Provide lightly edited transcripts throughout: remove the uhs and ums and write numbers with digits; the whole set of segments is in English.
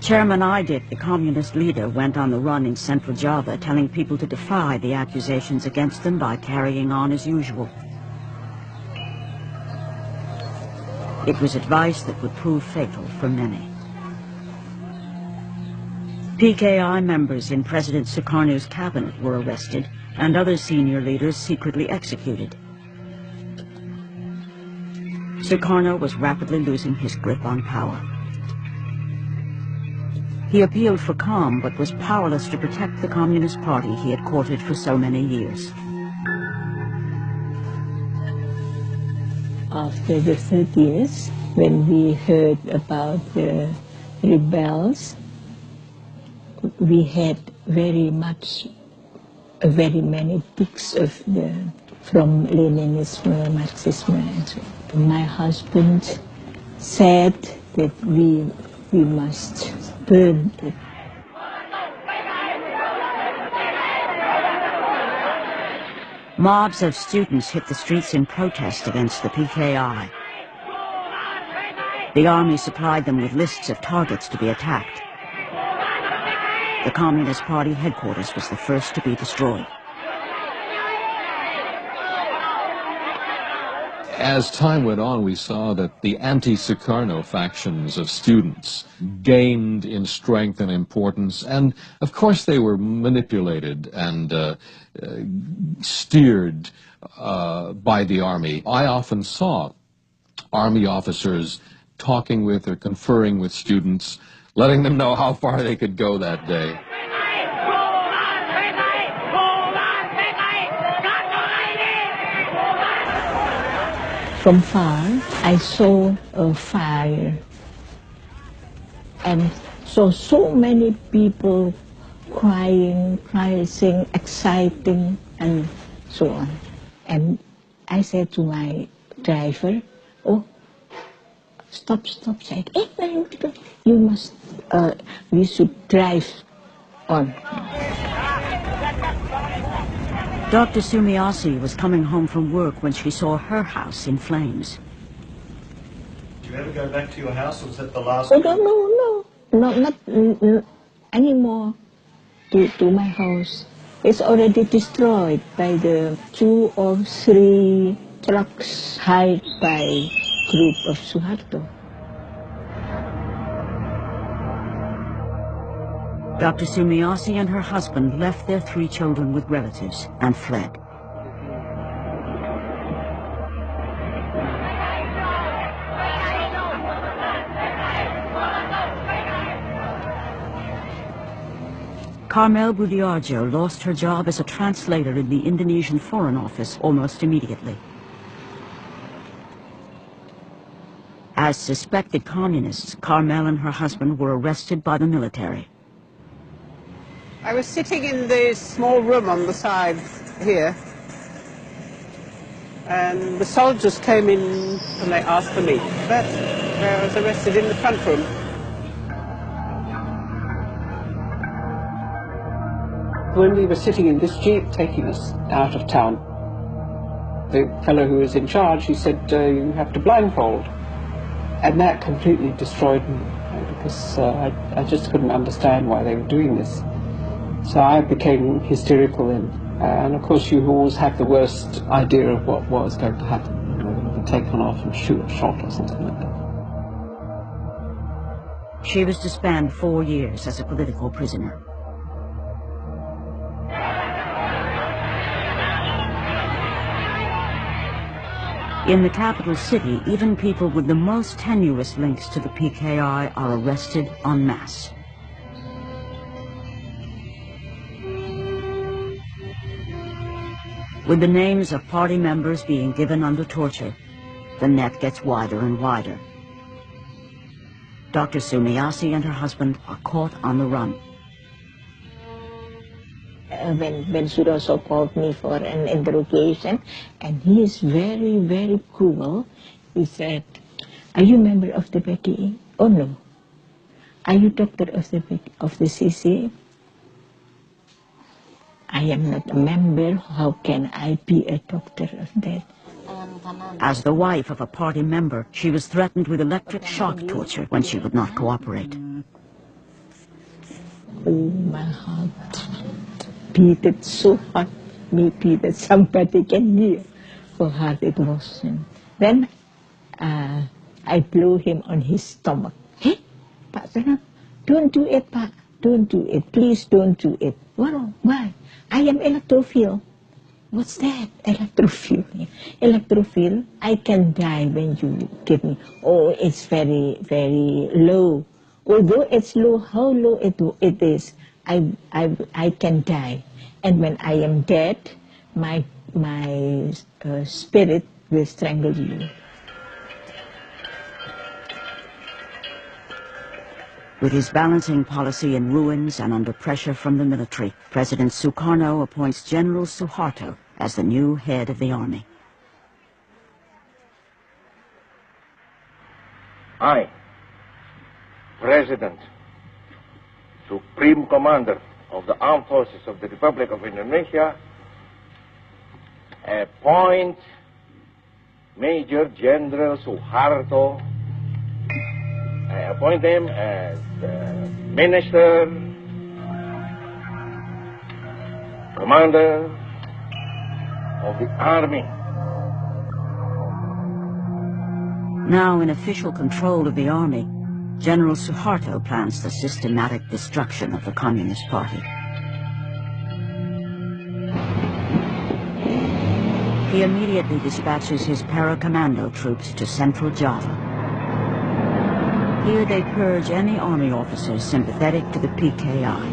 Chairman Idit, the communist leader, went on the run in central Java, telling people to defy the accusations against them by carrying on as usual. It was advice that would prove fatal for many. PKI members in President Sukarno's cabinet were arrested, and other senior leaders secretly executed. Sukarno was rapidly losing his grip on power. He appealed for calm, but was powerless to protect the Communist Party he had courted for so many years. After the 30s, when we heard about the rebels, we had very many books from Leninism, Marxism, and so on. My husband said that we must burn it. Mobs of students hit the streets in protest against the PKI. The army supplied them with lists of targets to be attacked. The Communist Party headquarters was the first to be destroyed. As time went on, we saw that the anti-Sukarno factions of students gained in strength and importance, and of course they were manipulated and steered by the army. I often saw army officers talking with or conferring with students, letting them know how far they could go that day. From far, I saw a fire and saw so many people crying, saying, exciting, and so on. And I said to my driver, "Oh, stop, said, you must, we should drive on." Dr. Sumiasi was coming home from work when she saw her house in flames. Did you ever go back to your house, or was that the last? Oh, no, not anymore to my house. It's already destroyed by the 2 or 3 trucks hired by group of Suharto. Dr. Sumiasi and her husband left their 3 children with relatives and fled. Carmel Budiarjo lost her job as a translator in the Indonesian Foreign Office almost immediately. As suspected communists, Carmel and her husband were arrested by the military. I was sitting in the small room on the side here, and the soldiers came in and they asked for me. But I was arrested in the front room. When we were sitting in this jeep taking us out of town, the fellow who was in charge, he said, "You have to blindfold." And that completely destroyed me, because I just couldn't understand why they were doing this. So I became hysterical then. And of course you always have the worst idea of what was going to happen. You know, you'd be taken off and shot or something like that. She was to spend 4 years as a political prisoner. In the capital city, even people with the most tenuous links to the PKI are arrested en masse. With the names of party members being given under torture, the net gets wider and wider. Dr. Sumiasi and her husband are caught on the run. When Suroso called me for an interrogation, and he is very, very cruel, he said, "Are you a member of the PDI? Oh no. Are you doctor of the CC? I am not a member. How can I be a doctor of that?" As the wife of a party member, she was threatened with electric shock torture when she would not cooperate. Oh, my heart beat it so hard, maybe that somebody can hear how hard it was. Then I blew him on his stomach. Hey, Pak Sanam, don't do it, Pak. Don't do it. Please don't do it. Well, why? I am electrophile. What's that? Electrophile. Electrophile, I can die when you give me. Oh, it's very, very low. Although it's low, how low it is, I can die. And when I am dead, my spirit will strangle you. With his balancing policy in ruins and under pressure from the military, President Sukarno appoints General Suharto as the new head of the army. I, President, Supreme Commander of the Armed Forces of the Republic of Indonesia, appoint Major General Suharto. I appoint him as Minister, Commander of the Army. Now in official control of the army, General Suharto plans the systematic destruction of the Communist Party. He immediately dispatches his para-commando troops to Central Java. Here they purge any army officers sympathetic to the PKI.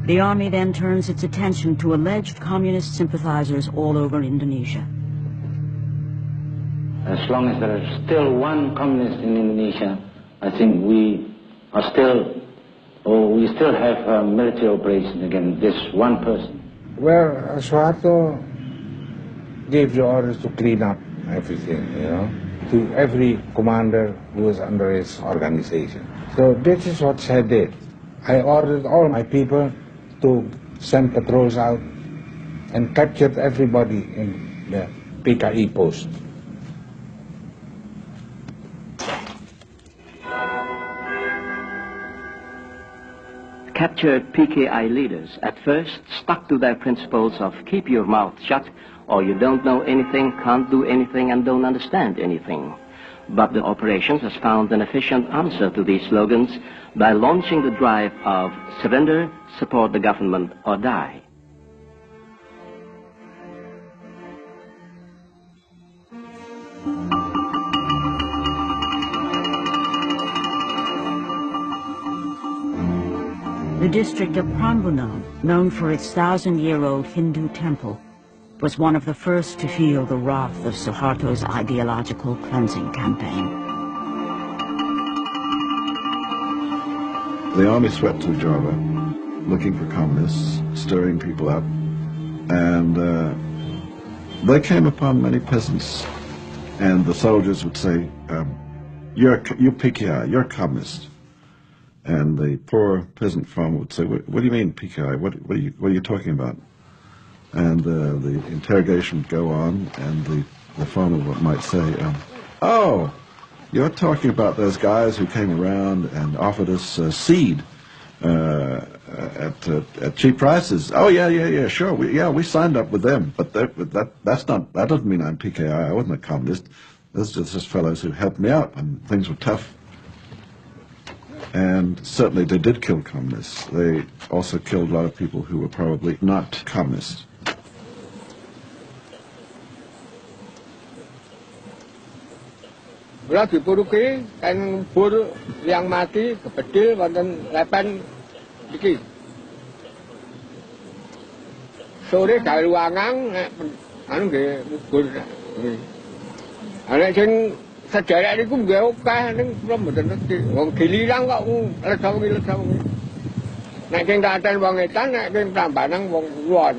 The army then turns its attention to alleged communist sympathizers all over Indonesia. As long as there is still one communist in Indonesia, I think we still have a military operation against this one person. Well, Suharto gave the orders to clean up everything, to every commander who was under his organization. So this is what I did. I ordered all my people to send patrols out and captured everybody in the PKI post. Captured PKI leaders at first stuck to their principles of keep your mouth shut, or you don't know anything, can't do anything, and don't understand anything. But the operations has found an efficient answer to these slogans by launching the drive of surrender, support the government, or die. The district of Prambanan, known for its 1,000-year-old Hindu temple, was one of the first to feel the wrath of Suharto's ideological cleansing campaign. The army swept to Java, looking for communists, stirring people up, and they came upon many peasants, and the soldiers would say, you're PKI, you're a communist. And the poor peasant farmer would say, what do you mean PKI? What are you talking about? And the interrogation would go on, and the farmer might say, oh, you're talking about those guys who came around and offered us seed at cheap prices. Oh, yeah, sure. We signed up with them, but that doesn't mean I'm PKI. I wasn't a communist. Those are just fellows who helped me out when things were tough. And certainly they did kill communists. They also killed a lot of people who were probably not communists. Bila dipuruki kan bur yang mati kepedil wonten lepen iki. Sore gawe ruangan nek anu nggih bubur. Ana sing sejarah niku nggih akeh ning kula mboten ngerti. Wong Giliran kok lesa wengi. Nek sing Klaten wong edan, nek sing Prambanan wong Kulon.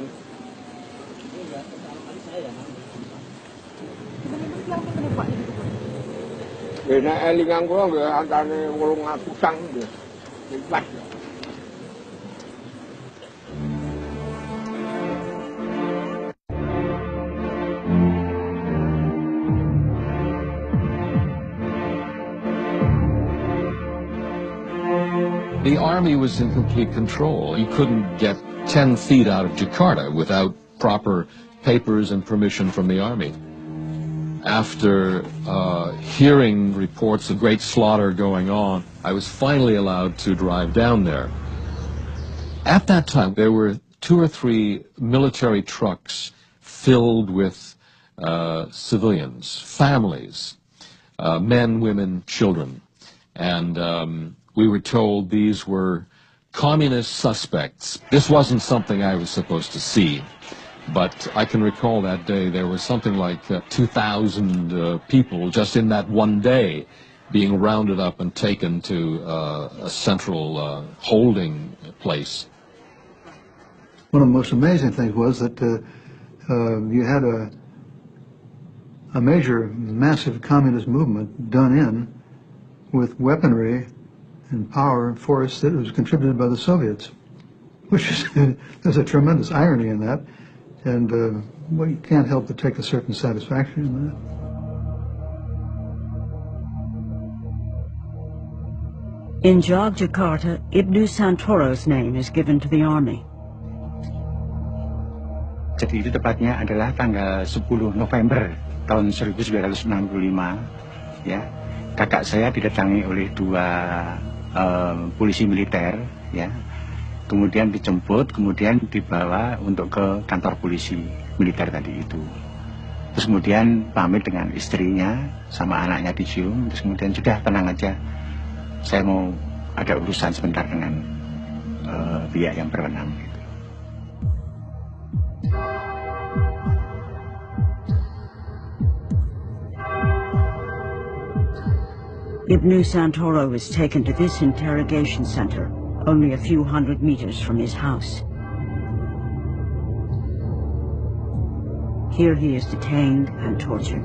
Nek elingan kula nggih antane 800-an nggih. Pas. The army was in complete control. You couldn't get 10 feet out of Jakarta without proper papers and permission from the army. After hearing reports of great slaughter going on, I was finally allowed to drive down there. At that time, there were 2 or 3 military trucks filled with civilians, families, men, women, children. And we were told these were communist suspects. This wasn't something I was supposed to see. But I can recall that day there was something like 2,000 people just in that one day being rounded up and taken to a central holding place. One of the most amazing things was that you had a major, massive communist movement done in with weaponry and power and force that was contributed by the Soviets, which is, there's a tremendous irony in that. And well, you can't help but take a certain satisfaction in that. In Yogyakarta, Ibnu Santoro's name is given to the army. Jadi itu tepatnya adalah tanggal 10 November tahun 1965, ya. Kakak saya didatangi oleh 2 polisi militer, ya. Kemudian dijemput, kemudian dibawa untuk ke kantor polisi militer tadi itu. Terus kemudian pamit dengan istrinya sama anaknya dicium, terus kemudian sudah tenang aja, saya mau ada urusan sebentar dengan pihak yang berwenang. Gitu. Ibnu Santoro was taken to this interrogation center, only a few hundred meters from his house. Here he is detained and tortured.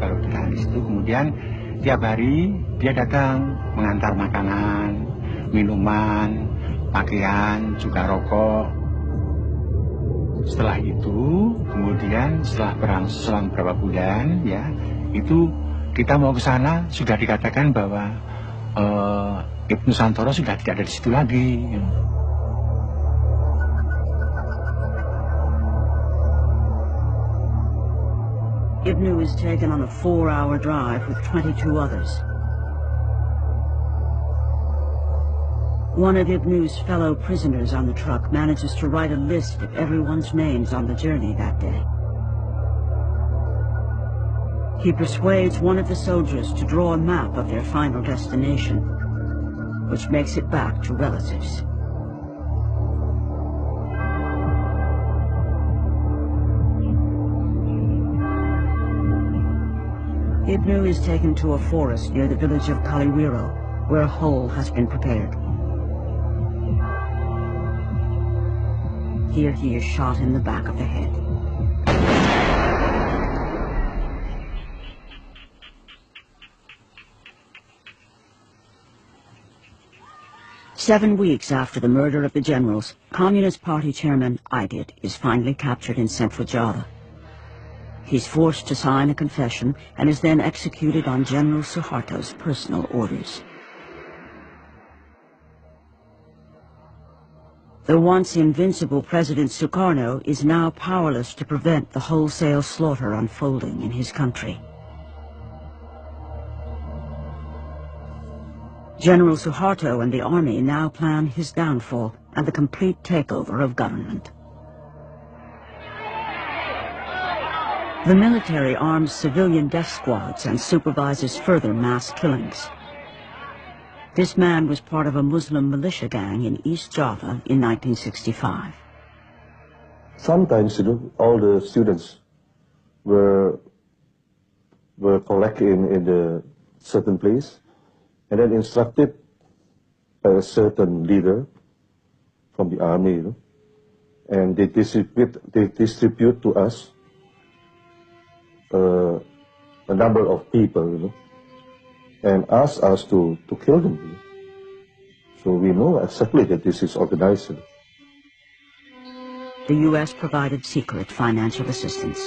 Kalau ditahan di situ, kemudian tiap hari dia datang mengantar makanan, minuman, pakaian, juga rokok. Setelah itu, kemudian setelah berselang beberapa bulan, ya, itu kita mau ke sana, sudah dikatakan bahwa Ibnu Santoro sudah tidak ada di situ lagi. Ibnu was taken on a 4-hour drive with 22 others. One of Ibnu's fellow prisoners on the truck manages to write a list of everyone's names on the journey that day. He persuades one of the soldiers to draw a map of their final destination, which makes it back to relatives. Ibnu is taken to a forest near the village of Kaliwiro, where a hole has been prepared. Here he is shot in the back of the head. Seven weeks after the murder of the generals, Communist Party chairman Aidit is finally captured in central Java. He's forced to sign a confession and is then executed on General Suharto's personal orders. The once invincible President Sukarno is now powerless to prevent the wholesale slaughter unfolding in his country. General Suharto and the army now plan his downfall and the complete takeover of government. The military arms civilian death squads and supervises further mass killings. This man was part of a Muslim militia gang in East Java in 1965. Sometimes, all the students were collected in a certain place, and then instructed by a certain leader from the army, and they distribute to us a number of people, and ask us to kill them. So we know exactly that this is organized. The U.S. provided secret financial assistance.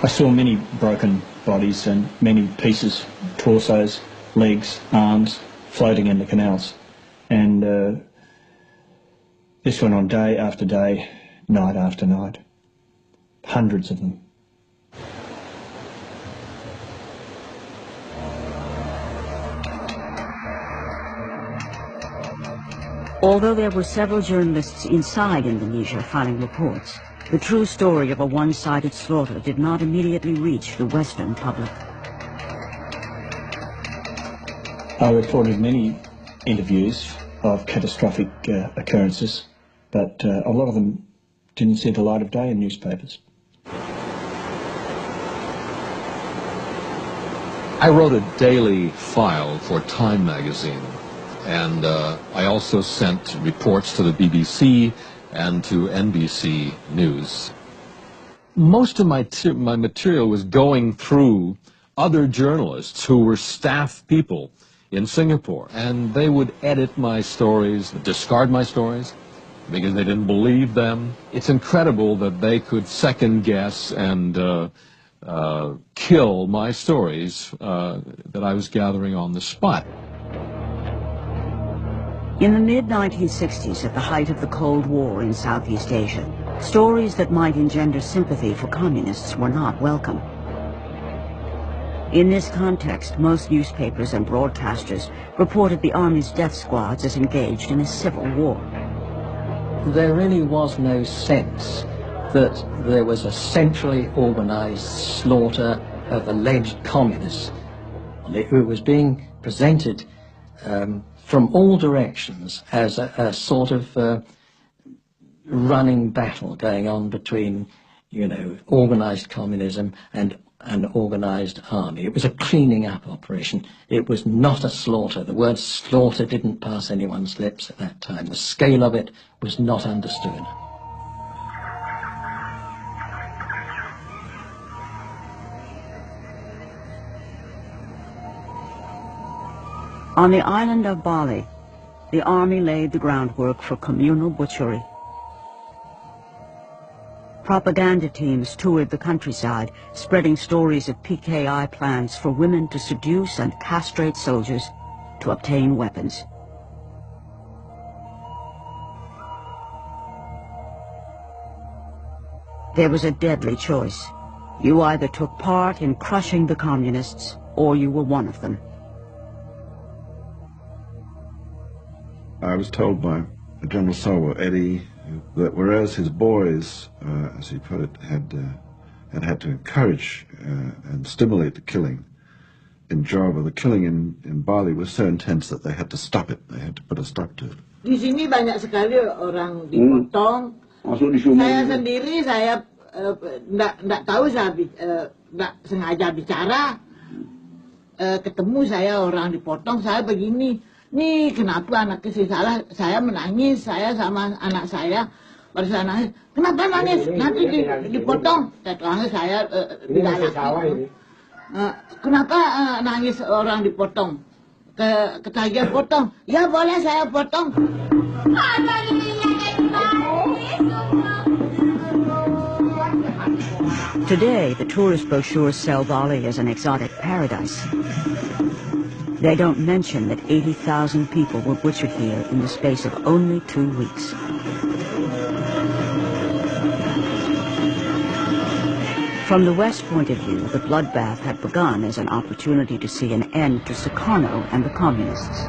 I saw many broken bodies and many pieces, torsos, legs, arms, floating in the canals. And this went on day after day, night after night. Hundreds of them. Although there were several journalists inside Indonesia filing reports, the true story of a one-sided slaughter did not immediately reach the Western public. I reported many interviews of catastrophic occurrences, but a lot of them didn't see the light of day in newspapers. I wrote a daily file for Time magazine, and I also sent reports to the BBC and to NBC News. Most of my material was going through other journalists who were staff people in Singapore, and they would edit my stories, discard my stories, because they didn't believe them. It's incredible that they could second guess and kill my stories that I was gathering on the spot. In the mid-1960s, at the height of the Cold War in Southeast Asia, stories that might engender sympathy for communists were not welcome. In this context, most newspapers and broadcasters reported the Army's death squads as engaged in a civil war. There really was no sense that there was a centrally organized slaughter of alleged communists. It was being presented from all directions as a sort of running battle going on between, you know, organized communism and an organized army. It was a cleaning up operation. It was not a slaughter. The word slaughter didn't pass anyone's lips at that time. The scale of it was not understood. On the island of Bali, the Army laid the groundwork for communal butchery. Propaganda teams toured the countryside, spreading stories of PKI plans for women to seduce and castrate soldiers to obtain weapons. There was a deadly choice. You either took part in crushing the communists, or you were one of them. I was told by General Sawa, Eddie, that whereas his boys, as he put it, had to encourage and stimulate the killing in Java, the killing in Bali was so intense that they had to stop it. They had to put a stop to it. Di sini banyak sekali orang dipotong. Saya sendiri, saya nggak tahu, saya nggak sengaja bicara. Ketemu saya orang dipotong, saya begini. Nih kenapa anaknya sih salah, saya menangis, saya sama anak saya pada saat nangis, kenapa nangis, nanti dipotong, saya tidak laki. Kenapa nangis orang dipotong, ketagihan potong, ya boleh saya potong. Today, the tourist brochures sell Bali as an exotic paradise. They don't mention that 80,000 people were butchered here in the space of only 2 weeks. From the West point of view, the bloodbath had begun as an opportunity to see an end to Sukarno and the communists.